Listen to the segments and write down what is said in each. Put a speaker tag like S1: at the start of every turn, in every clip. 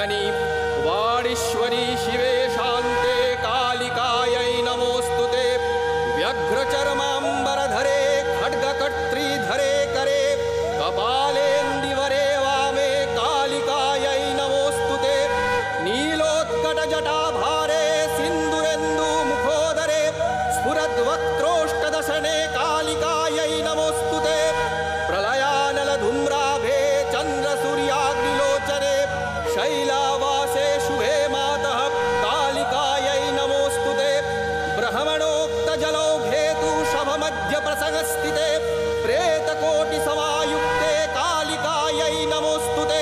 S1: नर्तनी वाणीश्वरी शिवे शान्ते कालिकायै नमोस्तुते। व्यघ्रचर्माम्बरधरे खड्गकट्रीधरे करे कपालेन्दीवरे वामे कालिकायै नमोस्तुते। नीलोत्कटजटाभारे सिन्दूरेन्दुमुखोदरे स्फुरद्वक्त्रोष्टदशने कालिकायै नमोस्तुते। प्रलयानलधूम्राभे चन्द्रसूर्याग्निलोचने शैलावासे शुभे मातः कालिकायै नमोस्तुते। ब्रह्मणोक्तजलौघे तु शभमध्यप्रसंस्थिते प्रेतकोटिसमायुक्ते कालिकायै नमोस्तुते।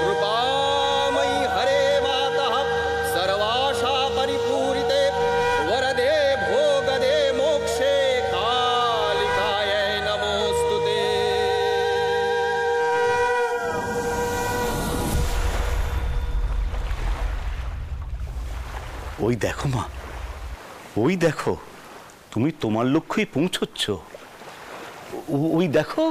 S1: कृपामयि हरे मातः सर्वाशा परिपूरिते वरदे भोगदे मोक्षे कालिकायै नमोस्तुते।
S2: ওই দেখো মা, ওই দেখো, তুমি তোমার লক্ষ্যেই পৌঁছচ্ছ। ওই দেখো।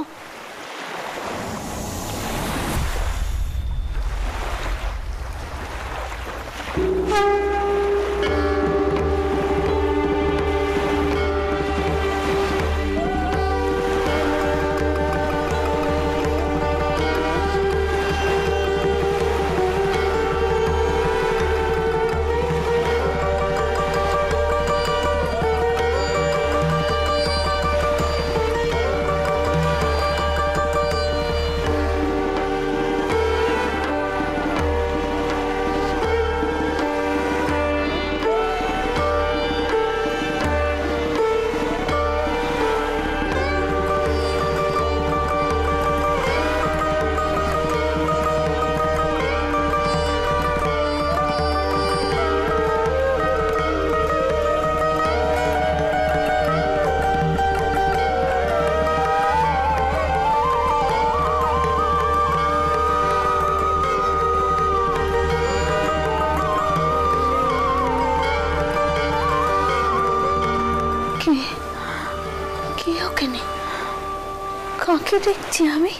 S3: কাকে দেখছি আমি?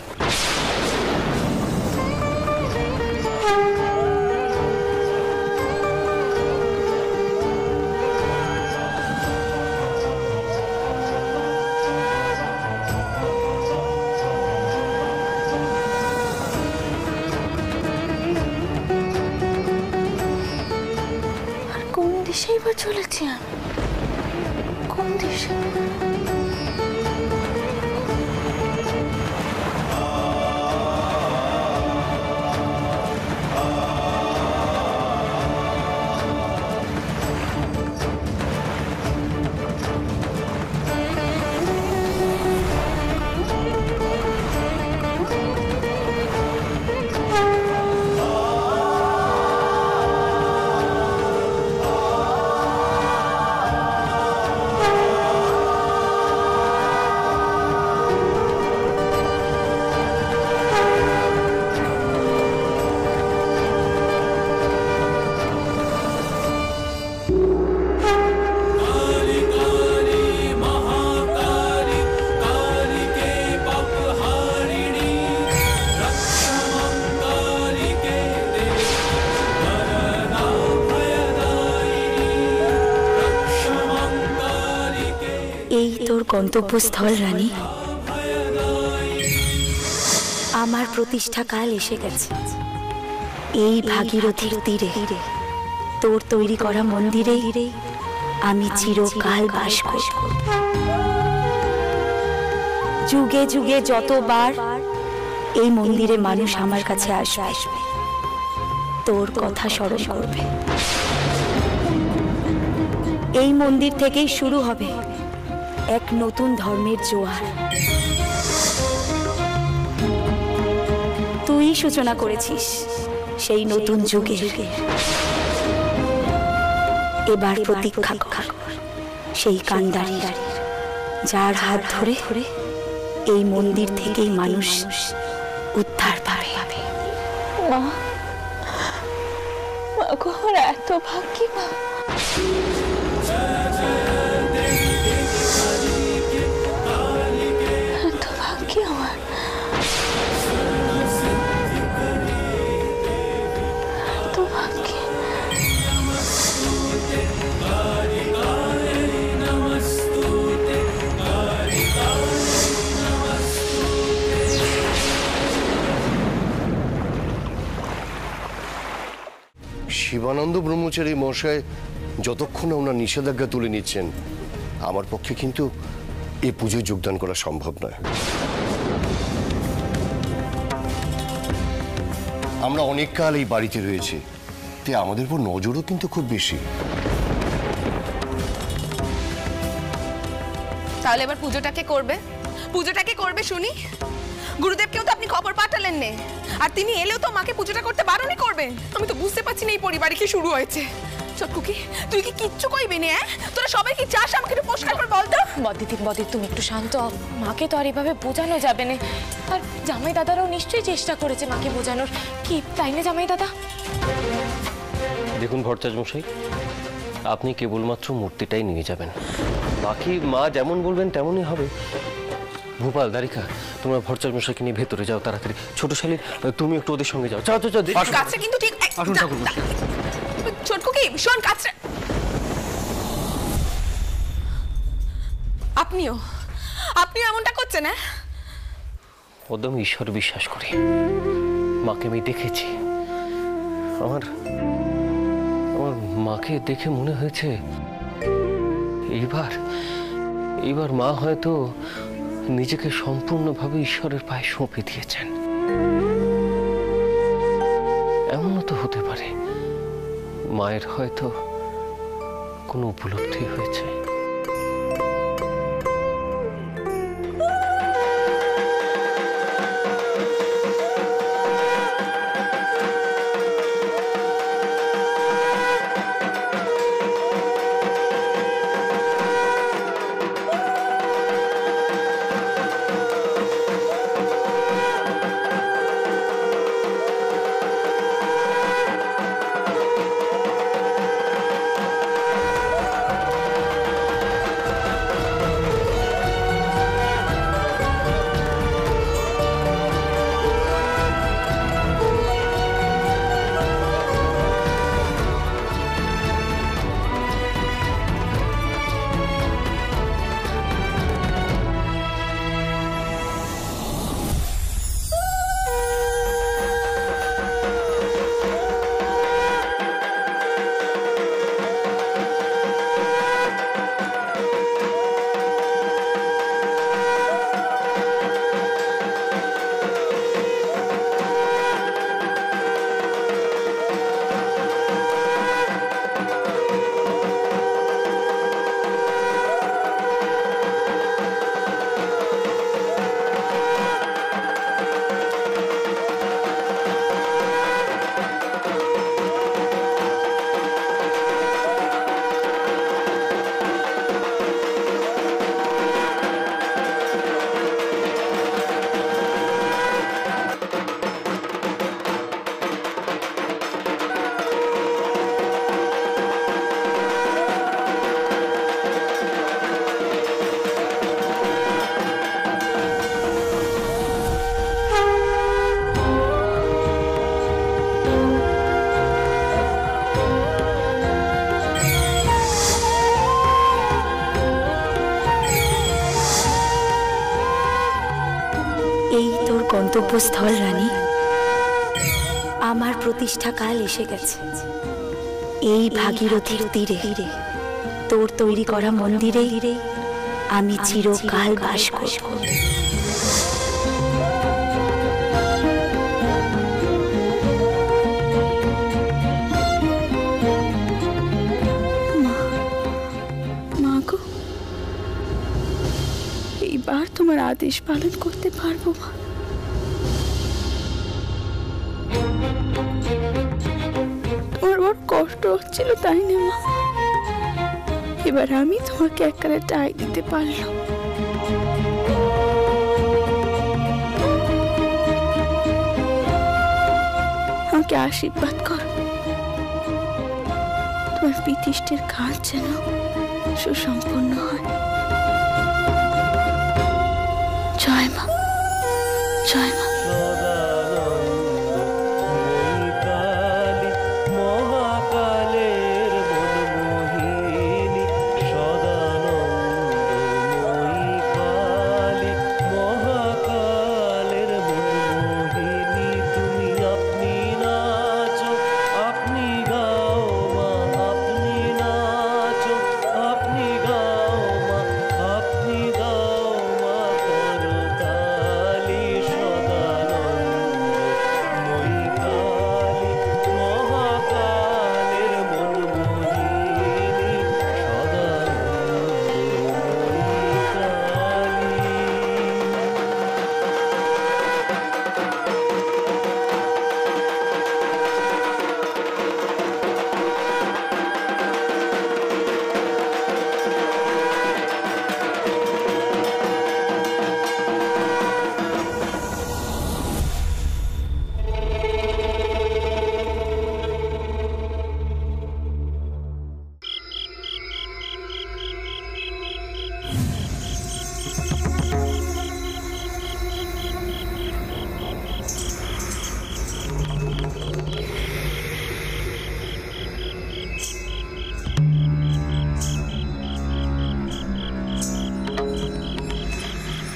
S3: আর কোন দিশেই বা চলেছি আমি? কোন দিশে? গন্তব্যস্থল রানী, আমার প্রতিষ্ঠা কাল এসে গেছে। এই ভাগীরথীর তীরে তোর তৈরি করা মন্দিরে আমি চিরকাল বাস করব। যুগে যুগে যতবার এই মন্দিরে মানুষ আমার কাছে আসবে, তোর কথা স্মরণ করবে। এই মন্দির থেকেই শুরু হবে এক নতুন ধর্মের জোয়ার। তুই সূচনা করেছিস সেই নতুন যুগের। এবার প্রতীক্ষা কর সেই কান্ডারীর, যার হাত ধরে এই মন্দির থেকেই মানুষ উদ্ধার পাবে। মা, আমার এত ভাগ্যি মা।
S4: প্রেমানন্দ ব্রহ্মচারী মশাই যতক্ষণ ওনার নিষেধাজ্ঞা তুলে নিচ্ছেন, আমার পক্ষে কিন্তু এই পুজোয় যোগদান করা সম্ভব নয়। আমরা অনেক কাল এই বাড়িতে রয়েছি, তাই আমাদের উপর নজরও কিন্তু খুব বেশি।
S5: তাহলে এবার পুজোটাকে করবে? পুজোটাকে করবে শুনি। গুরুদেবকেও তো আপনি খবর পাঠালেন নে, আর তিনি এলেও তো মাকে পুজোটা করতে বারণই করবেন। আমি তো বুঝতে পারছি না এই পরিবারে কি শুরু হয়েছে। চটকুকি, তুই কি কিচ্ছু কইবি না? তোরা সবাই কি চাস? আমাকে একটু পরিষ্কার করে বল তো।
S6: বদি তুমি একটু শান্ত হও। মাকে তো আর এভাবে বোঝানো যাবে না। আর জামাই দাদারাও নিশ্চয়ই চেষ্টা করেছে মাকে বোঝানোর, কি তাই না জামাই দাদা?
S7: দেখুন ভট্টাচার্য মশাই, আপনি কেবলমাত্র মূর্তিটাই নিয়ে যাবেন, বাকি মা যেমন বলবেন তেমনই হবে। ভূপাল, দারিকা, তোমরা ভট্টাচার্য মশাইকে নিয়ে ভেতরে যাও তাড়াতাড়ি। ছোট শালী, তুমি একটু ওদের সঙ্গে যাও। যাও যাও।
S5: কাছে কিন্তু ঠিক
S7: আসুন ঠাকুর মশাই।
S5: চটকুকি শোন, কাছে। আপনিও এমনটা করছেন? হ্যাঁ,
S7: একদম ঈশ্বর বিশ্বাস করি। মাকে আমি দেখেছি। আমার মাকে দেখে মনে হয়েছে এইবার মা হয়তো নিজেকে সম্পূর্ণভাবে ঈশ্বরের পায়ে সঁপে দিয়েছেন। এমনও তো হতে পারে মায়ের হয়তো কোনো উপলব্ধি হয়েছে।
S3: গন্তব্যস্থল রানী, আমার প্রতিষ্ঠা কাল এসে গেছে। এই ভাগীরথীর তীরে তোর তৈরি করা মন্দিরে আমি চিরকাল বাস করব।
S8: মা গো, এইবার তোমার আদেশ পালন করতে পারবো মা। তোমার বড় কষ্ট হচ্ছিল তাই না মা? এবার আমি তোমাকে একখানা টাই দিতে পারলাম। আমাকে আশীর্বাদ কর, তোমার পিতিষ্ঠের কাজ যেন সুসম্পন্ন হয়। জয় মা, জয় মা।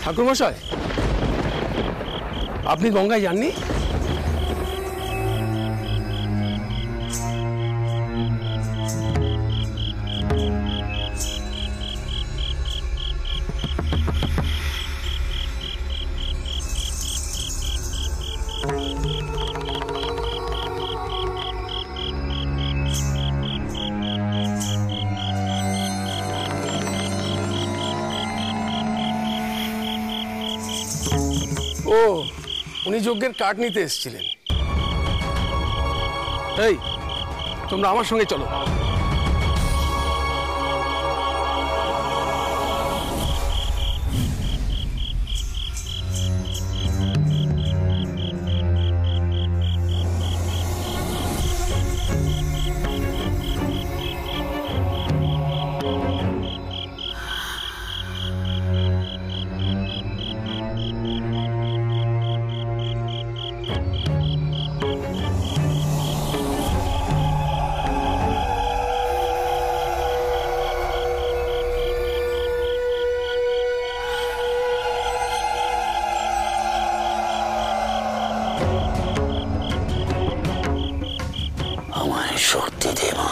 S9: ঠাকুরমশাই, আপনি গঙ্গায় যাননি? ও, উনি যজ্ঞের কাঠ নিতে এসেছিলেন। এই, তোমরা আমার সঙ্গে চলো।
S10: শক্তি দে মা,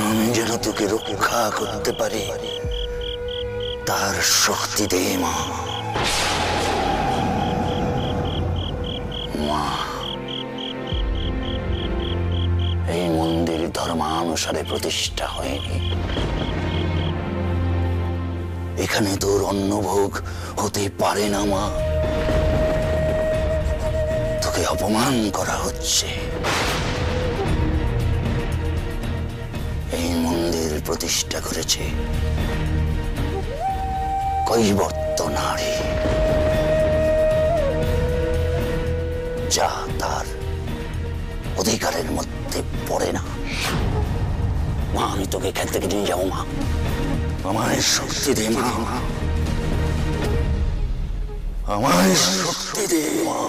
S10: আমি যেন তোকে রক্ষা করতে পারি, তার শক্তি দে মা। মা, এই মন্দির ধর্মানুসারে প্রতিষ্ঠা হয়নি। এখানে তোর অন্নভোগ হতে পারে না মা। তোকে অপমান করা হচ্ছে। এই মন্দির প্রতিষ্ঠা করেছে কৈবর্ত নারী, যা তার অধিকারের মধ্যে পড়ে না। মা, আমি তোকে এখান থেকে নিয়ে যাবো মা। আমায় শক্তি দে মা, আমায় শক্তি দে মা।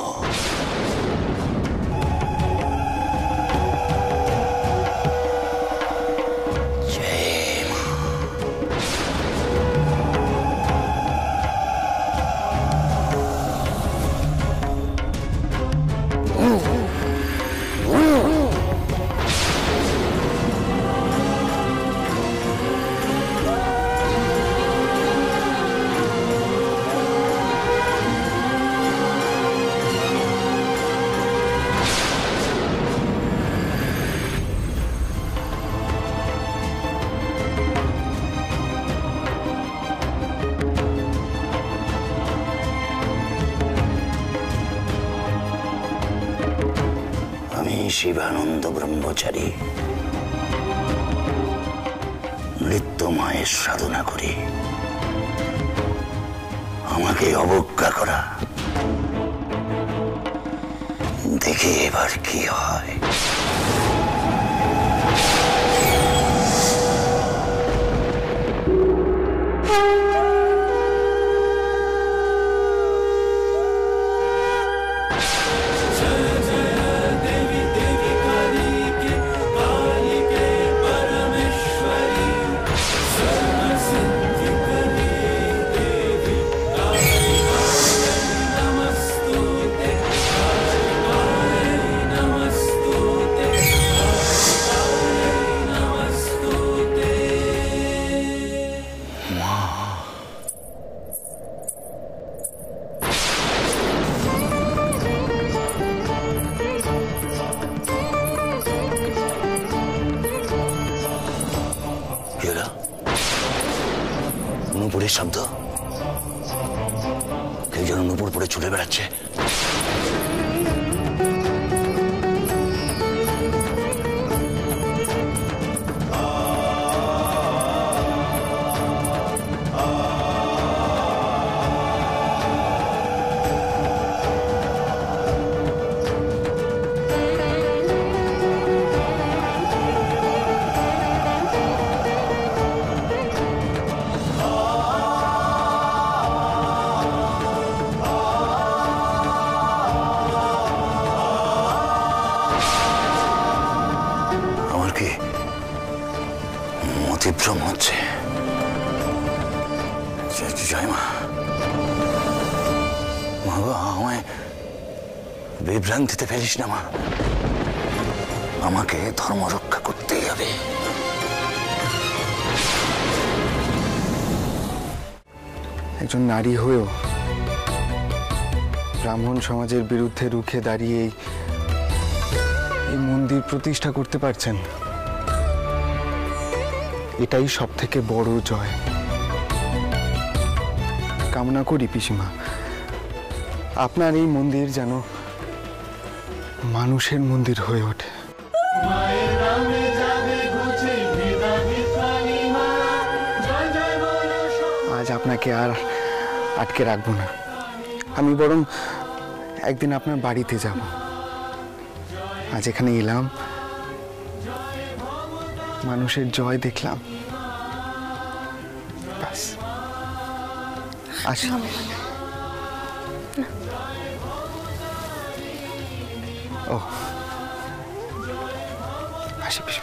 S10: শিবানন্দ ব্রহ্মচারী নৃত্য মায়ের সাধনা করি। আমাকে অবজ্ঞা করা, দেখি এবার কি হয়। নুপুরের শব্দ, কেউ যেন নুপুর পরে ছুটে বেড়াচ্ছে। বিভ্রম হচ্ছে। জয় মা, মা গো, আমায় বিভ্রান্তিতে ফেলিস না মা। আমাকে ধর্ম রক্ষা করতেই হবে।
S11: একজন নারী হয়েও ব্রাহ্মণ সমাজের বিরুদ্ধে রুখে দাঁড়িয়ে এই মন্দির প্রতিষ্ঠা করতে পারছেন, এটাই সব থেকে বড় জয়। কামনা করি পিসিমা, আপনার এই মন্দির যেন মানুষের মন্দির হয়ে ওঠে। আজ আপনাকে আর আটকে রাখবো না, আমি বরং একদিন আপনার বাড়িতে যাব। আজ এখানে এলাম, মানুষের জয় দেখলাম, ব্যাস আসি। ও আসি পিসি।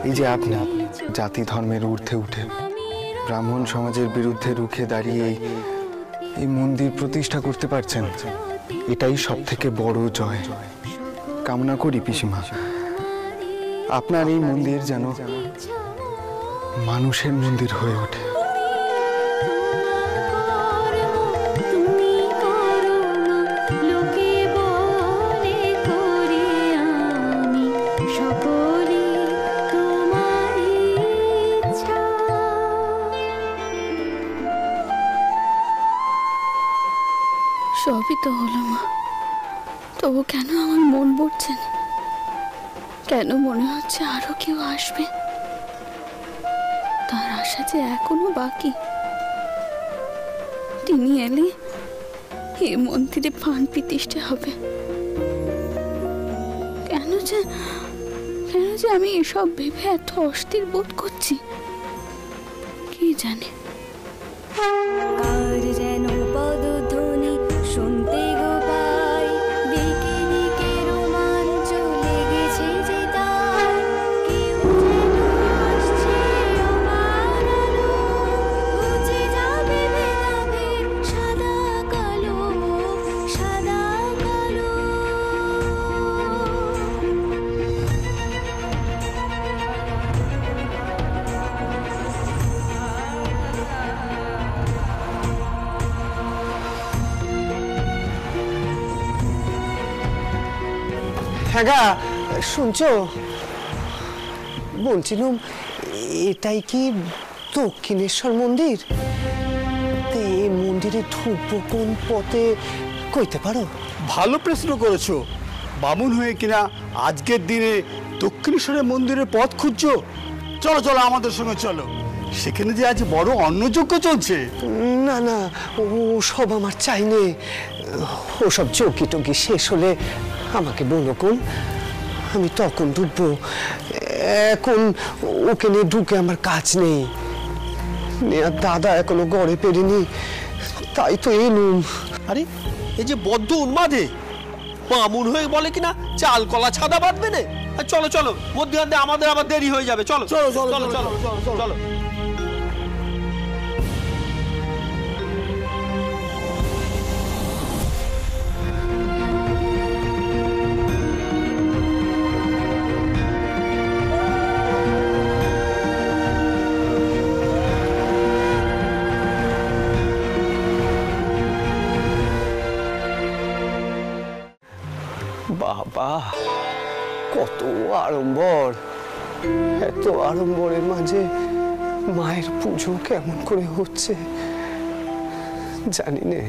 S11: এই যে আপনি জাতি ধর্মের ঊর্ধ্বে উঠে ব্রাহ্মণ সমাজের বিরুদ্ধে রুখে দাঁড়িয়ে এই মন্দির প্রতিষ্ঠা করতে পারছেন, এটাই সব থেকে বড় জয়। কামনা করি পিসিমা, আপনার এই মন্দির যেন মানুষের মন্দির হয়ে ওঠে।
S8: সবই তো হলো মা, তবু কেন আমার মন ভরছে না? কেন মনে হচ্ছে আরো কেউ আসবে? তার আশা যে এখনো বাকি। তিনি এলে এই মন্দিরে প্রাণ প্রতিষ্ঠা হবে। কেন যে আমি এসব ভেবে এত অস্থির বোধ করছি, কি জানে।
S12: আর যেন পদধ্বনি শুনতে গো পাই, দিকে দিকে রোমাঞ্চ লেগেছে যে তার, কেউ যেন আসছে আমার আলো, মুছে যাবে ভেদাভেদ সাদা কালো, সাদা কালো।
S13: হ্যাঁ গা, শুনছো? বলছিলাম এটাই কি দক্ষিণেশ্বর মন্দির? এই মন্দিরে ঢুকবো কোন পথে কইতে পারো?
S14: ভালো প্রশ্ন করেছো। বামুন হয়ে কিনা আজকের দিনে দক্ষিণেশ্বরের মন্দিরের পথ খুঁজছো? চলো চলো আমাদের সঙ্গে চলো, সেখানে যে আজ বড় অন্নযজ্ঞ চলছে।
S13: না না, ও সব আমার চাই নে। ওসব চৌকি টকি শেষ হলে আমাকে বলো কোন, আমি তখন ঢুকবো। এখন ওকে নিয়ে ঢুকে আমার কাজ নেই। নেয়ার দাদা এখনো গড়ে পেরেনি, তাই তো এলুম।
S1: আরে এই যে বদ্ধ উন্মাদে বামুন হয়ে বলে কিনা চাল কলা ছাদা বাঁধবে না। চলো চলো, মধ্যে আমাদের আবার দেরি হয়ে যাবে। চলো চলো চলো চলো চলো চলো।
S13: বাবা, কত আড়ম্বর! এত আড়ম্বরের মাঝে মায়ের পুজো কেমন করে হচ্ছে জানি না।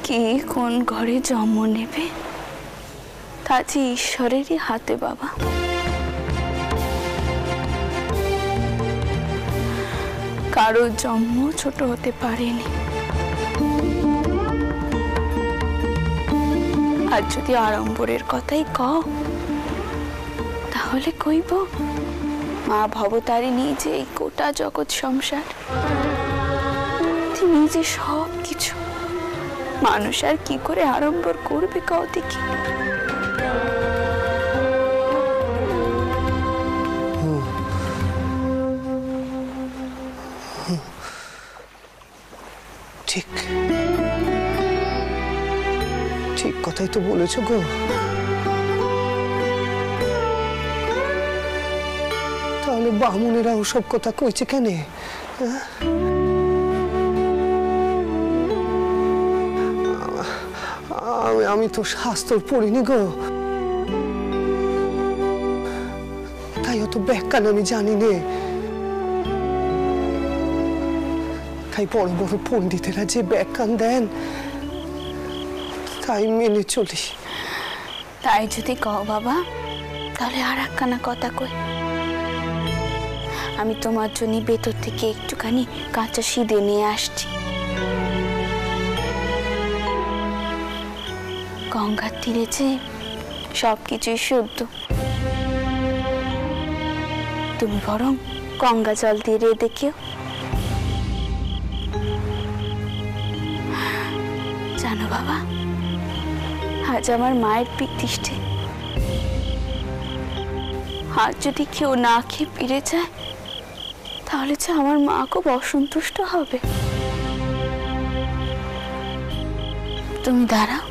S8: কে কোন ঘরে জন্ম নেবে তা যে ঈশ্বরেরই হাতে বাবা। কারো জন্ম ছোট হতে পারেনি। আর যদি আড়ম্বরের কথাই কও তাহলে কইব মা ভবতারিণী যে এই গোটা জগৎ সংসার, তিনি যে সব কিছু। মানুষ আর কি করে আড়ম্বর করবে কও দেখি।
S13: ঠিক ঠিক কথাই তো বলেছো গো। তাহলে বামুনেরা ওসব কথা কইছে কেন? আমি তো শাস্ত্র পড়িনি গো, তাই অত ব্যাখ্যান আমি জানি নে। তাই বড় বড় পণ্ডিতেরা যে ব্যাখ্যান দেন তাই মেনে চলি।
S8: তাই যদি কও বাবা, তাহলে আর একখানা কথা কই। আমি তোমার জন্য ভেতর থেকে একটুখানি কাঁচা সিঁদে নিয়ে আসছি। গঙ্গার তীরে যে সবকিছুই শুদ্ধ। তুমি বরং গঙ্গা জল দিয়ে দেখিও। জানো বাবা, আজ আমার মায়ের প্রতিষ্ঠা। আজ যদি কেউ না খেয়ে ফিরে যায় তাহলে যে আমার মা খুব অসন্তুষ্ট হবে। তুমি দাঁড়াও,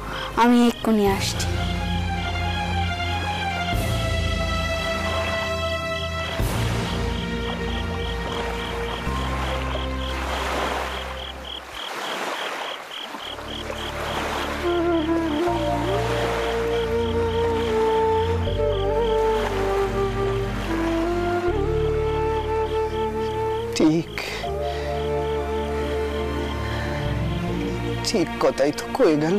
S8: আমি এক্ষুনি আসছি।
S13: ঠিক ঠিক কথাই তো কয়ে গেল।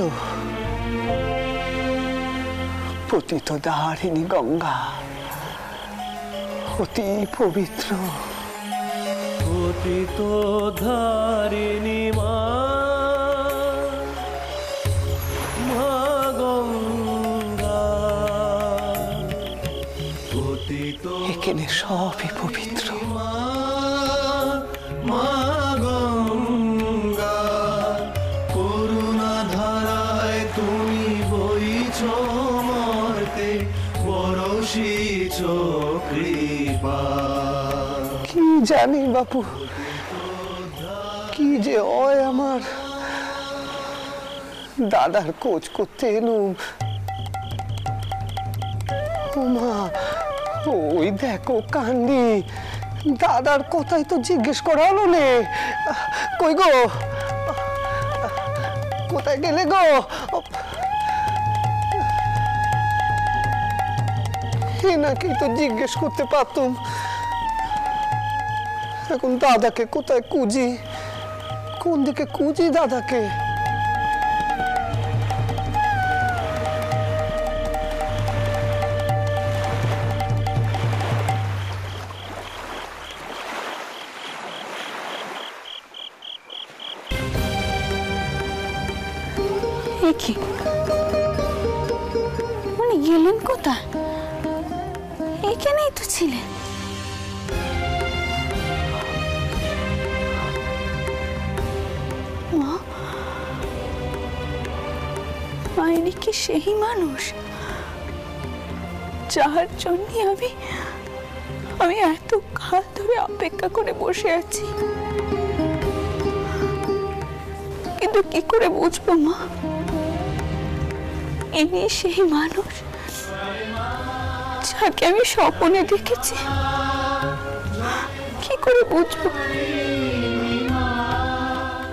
S13: পতিত ধারিণী গঙ্গা অতি পবিত্র।
S15: পতিত ধারিণী মা গঙ্গা,
S13: এখানে সবই পবিত্র।
S15: মা গঙ্গা, করুণা ধারায় তুমি বইছ মর্তে, বরসিছ কৃপা।
S13: কি জানি বাপু, কি যে হয় আমার। দাদার কোচ করতে এলুম, ও মা ওই দেখো কান্দি। দাদার কথাই তো জিজ্ঞেস করা হলো নে। কই গো, কোথায় গেলে গো? এনাকেই তো জিজ্ঞেস করতে পারতুম। এখন দাদাকে কোথায় খুঁজি, কোন দিকে খুঁজি দাদাকে?
S8: কি উনি গেলেন কোথায়? এখানেই তো ছিলেন। মায়েরই কি সেই মানুষ যার জন্য আমি এত কাল ধরে অপেক্ষা করে বসে আছি? কিন্তু কি করে বুঝবো মা ইনি সেই মানুষ যাকে আমি স্বপ্নে দেখেছি? কি করে বুঝবো?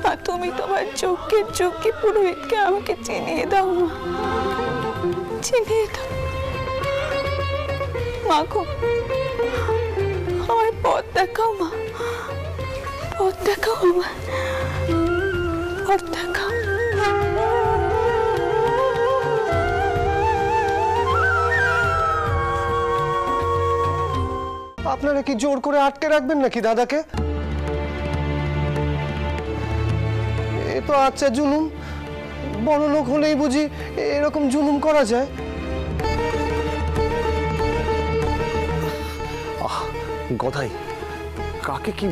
S8: আর তুমি তোমার চোখের চোখে পুরোহিতকে আমাকে চিনিয়ে দাও মা, চিনিয়ে দাও। মা গো, আমার পথ দেখাও মা, পথ দেখাও আমার, পথ দেখাও।
S13: আপনারা কি জোর করে আটকে রাখবেন নাকি দাদাকে? এ তো আচ্ছা জুলুম, বড় লোক হলেই বুঝি এরকম জুলুম করা যায়?
S11: গদাই, কাকে কি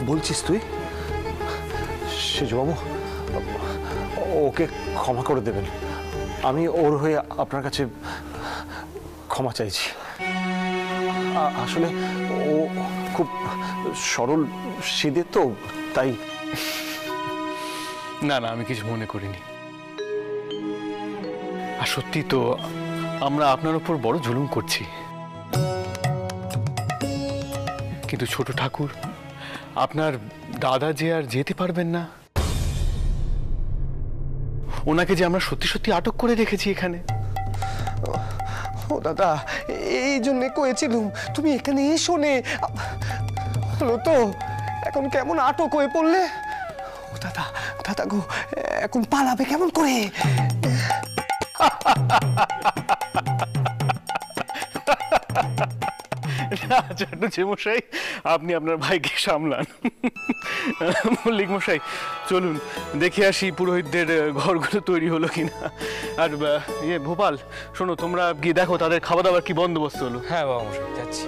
S11: বলছিস তুই? সেজবাবু, ওকে ক্ষমা করে দেবেন। আমি ওর হয়ে আপনার কাছে ক্ষমা চাইছি। আসলে ও খুব সরল সিধে তো, তাই।
S16: না না, আমি কিছু মনে করিনি। আর সত্যি তো আমরা আপনার উপর বড় জুলুম করছি, কিন্তু ছোট ঠাকুর, আপনার দাদা যে আর যেতে পারবেন না, ওনাকে যে আমরা সত্যি সত্যি আটক করে রেখেছি এখানে।
S13: ও দাদা, এই জন্য কয়েছিলুম তুমি এখানে এসো নে। হলো তো, এখন কেমন আটক হয়ে পড়লে? ও দাদা, দাদা গো, এখন পালাবে কেমন করে?
S16: মশাই, আপনি আপনার ভাইকে সামলান। মল্লিক মশাই, চলুন দেখে আসি পুরোহিতদের ঘরগুলো তৈরি হলো কিনা। আর ইয়ে ভোপাল, শোনো, তোমরা গিয়ে দেখো তাদের খাওয়া দাওয়ার কি বন্দোবস্ত হলো।
S17: হ্যাঁ বাবা মশাই, যাচ্ছি।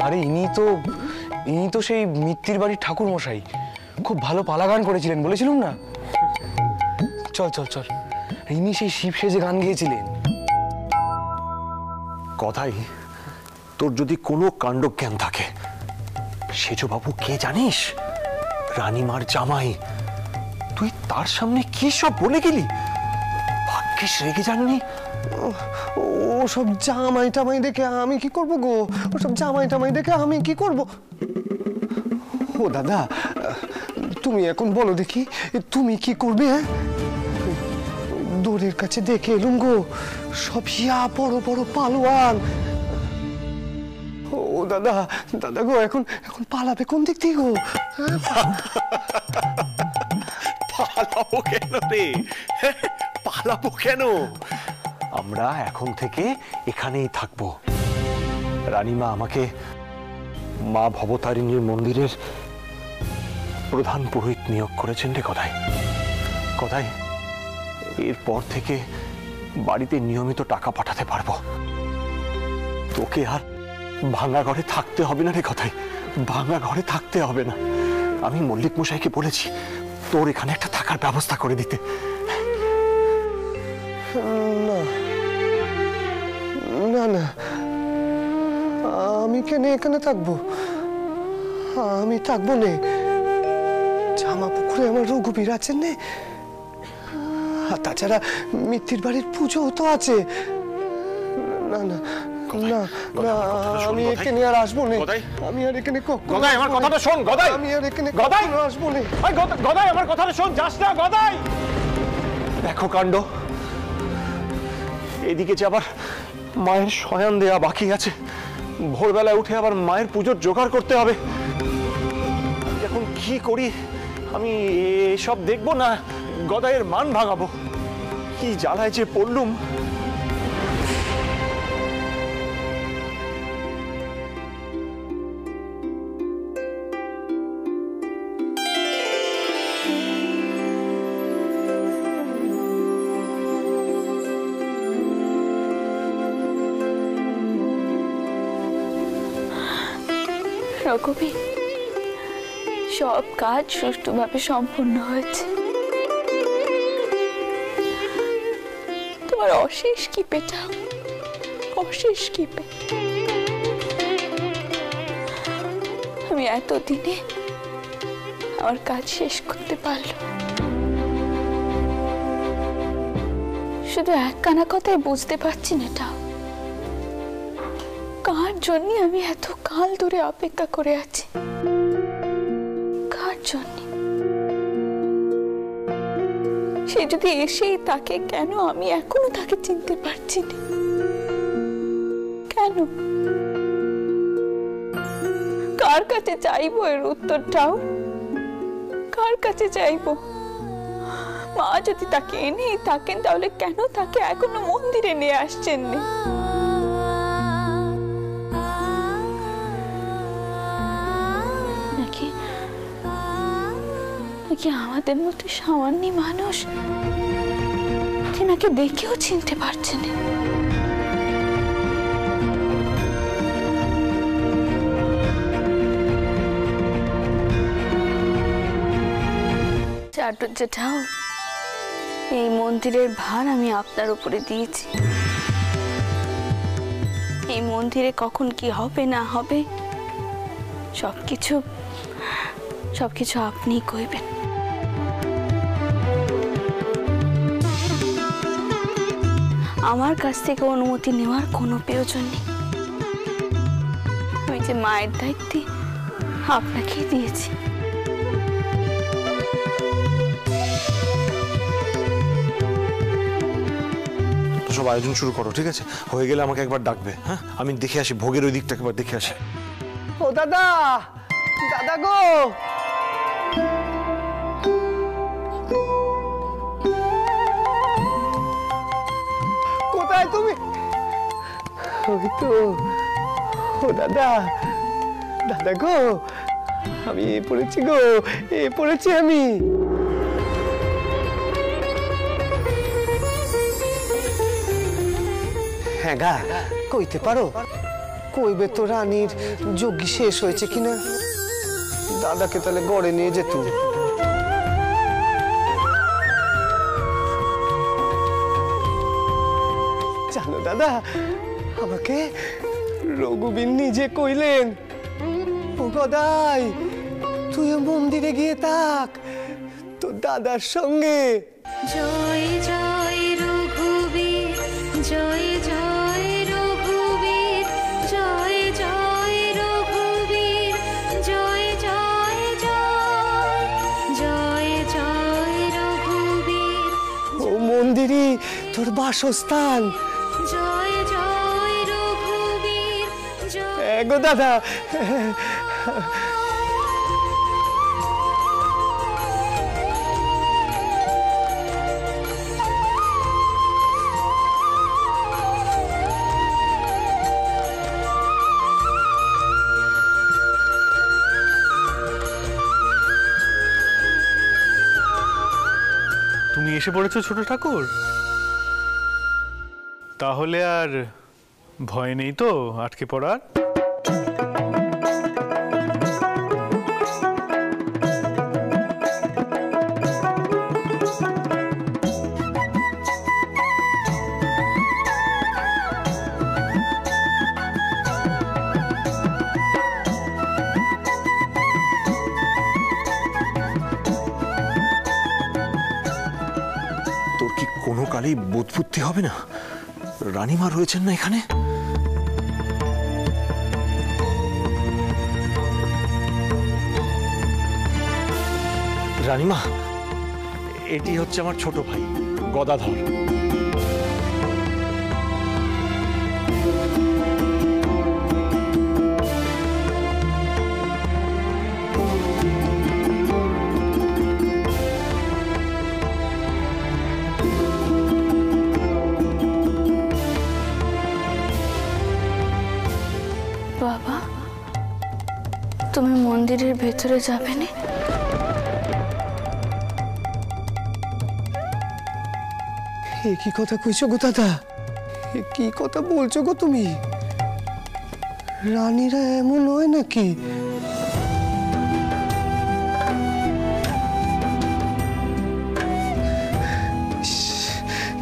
S11: আরে ইনি তো সেই মিত্তির বাড়ির ঠাকুর মশাই, খুব ভালো পালা গান করেছিলেন বলেছিলাম না? চল চল চল, ইনি সেই শিব সেজে গান গেয়েছিলেন।
S2: কথাই, তোর যদি কোনো কাণ্ডজ্ঞান থাকে, সেজবাবু কে জানিস? রানীমার জামাই। তুই তার সামনে কি সব বলে গেলি? ভাগ্যিস রেগে যাননি।
S13: ও সব জামাই টামাই দেখে আমি কি করবো গো? ও সব জামাই টামাই দেখে আমি কি করব? ও দাদা, তুমি এখন বলো দেখি, তুমি কি করবে? হ্যাঁ, দোরের কাছে দেখে এলুম গো, সব ইয়া বড় বড় পালোয়ান। ও দাদা, দাদা গো, এখন এখন পালাবে কোন দিক থেকে গো?
S2: পালাবো কেন রে? পালাবো কেন? আমরা এখন থেকে এখানেই থাকবো। রানীমা আমাকে মা ভবতারিণীর মন্দিরের প্রধান পুরোহিত নিয়োগ করেছেন রে কথায়। কথায়, এরপর থেকে বাড়িতে নিয়মিত টাকা পাঠাতে পারবো। তোকে আর ভাঙা ঘরে থাকতে হবে না রে কথায়, ভাঙা ঘরে থাকতে হবে না। আমি মল্লিক মশাইকে বলেছি তোর এখানে একটা থাকার ব্যবস্থা করে দিতে।
S13: না না, আমি কেন এখানে থাকবো? আমি থাকবো নে। জামা পুকুরে আমার রঘুবীর আছেন নে। আর তাছাড়া মিত্তির বাড়ির পুজো তো আছে। না না না না, আমি এখানে আর আসবো না। আমি আর এখানে
S2: গদাই, আমার কথাটা শোন গদাই।
S13: আমি আর এখানে
S2: গদাই
S13: আসবো না।
S2: গদাই, আমার কথাটা শোন, যাস না গদাই। দেখো কাণ্ড, এদিকে যে আবার মায়ের শয়ান দেয়া বাকি আছে, ভোরবেলায় উঠে আবার মায়ের পুজোর জোগাড় করতে হবে। এখন কি করি? আমি এসব দেখবো না গদাইয়ের মান ভাঙাবো? কি জ্বালায় যে পড়লুম।
S8: রঘুবীর, সব কাজ সুষ্ঠুভাবে সম্পূর্ণ হয়েছে। তোমার অশেষ কৃপেটা, অশেষ কৃপে। আমি এতদিনে আমার কাজ শেষ করতে পারলাম। শুধু একখানা কথাই বুঝতে পারছি না, এটা কার জন্য আমি এত কাল ধরে অপেক্ষা করে আছি? কার জন্য? সে যদি এসেই থাকে, কেন আমি এখনো তাকে চিনতে পারছি না? কেন? কার কাছে চাইবো এর উত্তরটাও? কার কাছে চাইবো? মা যদি তাকে এনেই থাকেন, তাহলে কেন তাকে এখনো মন্দিরে নিয়ে আসছেন না? নাকি আমাদের মতো সামান্য মানুষ তিনাকে দেখেও চিনতে পারছে না? চাটুর জেঠাও, এই মন্দিরের ভার আমি আপনার উপরে দিয়েছি। এই মন্দিরে কখন কি হবে না হবে সবকিছু আপনিই কইবেন। আমার কাছ থেকে অনুমতি নেওয়ার কোনো প্রয়োজন নেই। আমি যে মায়ের দায়িত্বে আপনাকেই দিয়েছি।
S2: সব আয়োজন শুরু করো, ঠিক আছে? হয়ে গেলে আমাকে একবার ডাকবে। হ্যাঁ, আমি দেখে আসি, ভোগের ওই দিকটা একবার দেখে আসি।
S13: ও দাদা, দাদা গো, কোথায় তুমি? ওই তো। ও দাদা, দাদা গো, আমি পড়েছি গো, পড়েছি আমি। হ্যাঁ গা, কইতে পারো? কইবে তো রানীর যজ্ঞ শেষ হয়েছে কিনা? দাদাকে তাহলে গড়ে নিয়ে যেত। জানো দাদা, আমাকে রঘুবীর নিজে কইলেন, ও গদাই, তুইও মন্দিরে গিয়ে থাক তোর দাদার সঙ্গে।
S12: জয় জয় রঘুবীর, জয় জয় রঘুবীর, জয় জয় রঘুবীর, জয় জয় জয়, জয় জয় রঘুবীর।
S13: ও মন্দিরই তোর বাসস্থান।
S12: জয় জয় রঘুবীর,
S13: গো দাদা,
S16: তুমি এসে পড়েছো ছোট ঠাকুর? তাহলে আর ভয় নেই তো আটকে পড়ার?
S2: তোর কি কোনো কালেই বোধ বুদ্ধি হবে না? রানীমা রয়েছেন না এখানে? রানীমা, এটি হচ্ছে আমার ছোট ভাই গদাধর।
S3: বাবা, তুমি মন্দিরের ভেতরে যাবে না?
S13: এ কি কথা কইছো গো দাদা? এ কি কথা বলছো গো তুমি? রানীরা এমন হয় নাকি?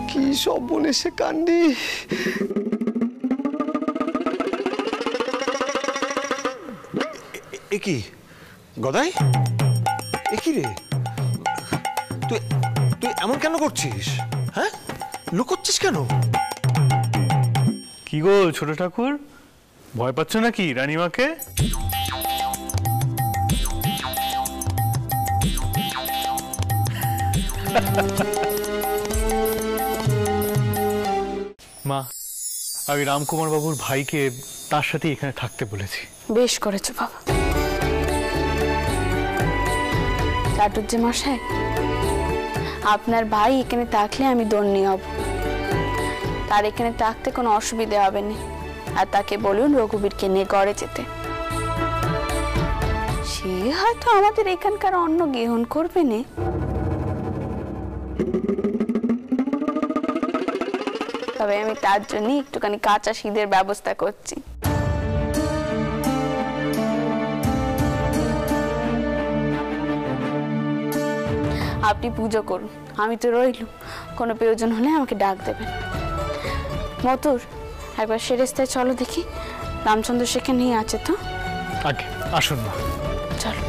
S13: কি সব বলে সে কান্দি।
S2: এ কি গদাই? এ কি রে, তুই তুই এমন কেন করছিস? হ্যাঁ, লুকোচ্ছিস কেন?
S16: কি গো ছোট ঠাকুর, ভয় পাচ্ছ নাকি রানীমাকে? মা, আমি রামকুমার বাবুর ভাইকে তার সাথে এখানে থাকতে বলেছি।
S3: বেশ করেছো বাবা। চাটুর্য মশাই, আপনার ভাই এখানে থাকলে আমি দণ্ডি হব। তার এখানে থাকতে কোনো অসুবিধা হবে না। আর তাকে বলুন রঘুবীরকে নিয়ে গড়ে যেতে। সে হয়তো আমাদের এখানকার অন্ন গ্রহণ করবে না। তবে আমি তার জন্য একটুখানি কাঁচা শীতের ব্যবস্থা করছি। আপনি পুজো করুন, আমি তো রইলুম। কোনো প্রয়োজন হলে আমাকে ডাক দেবেন। মতুর, একবার সেরেস্তায় চলো দেখি, রামচন্দ্র সেখানেই আছে তো।
S16: আগে আসুন না।
S3: চলো।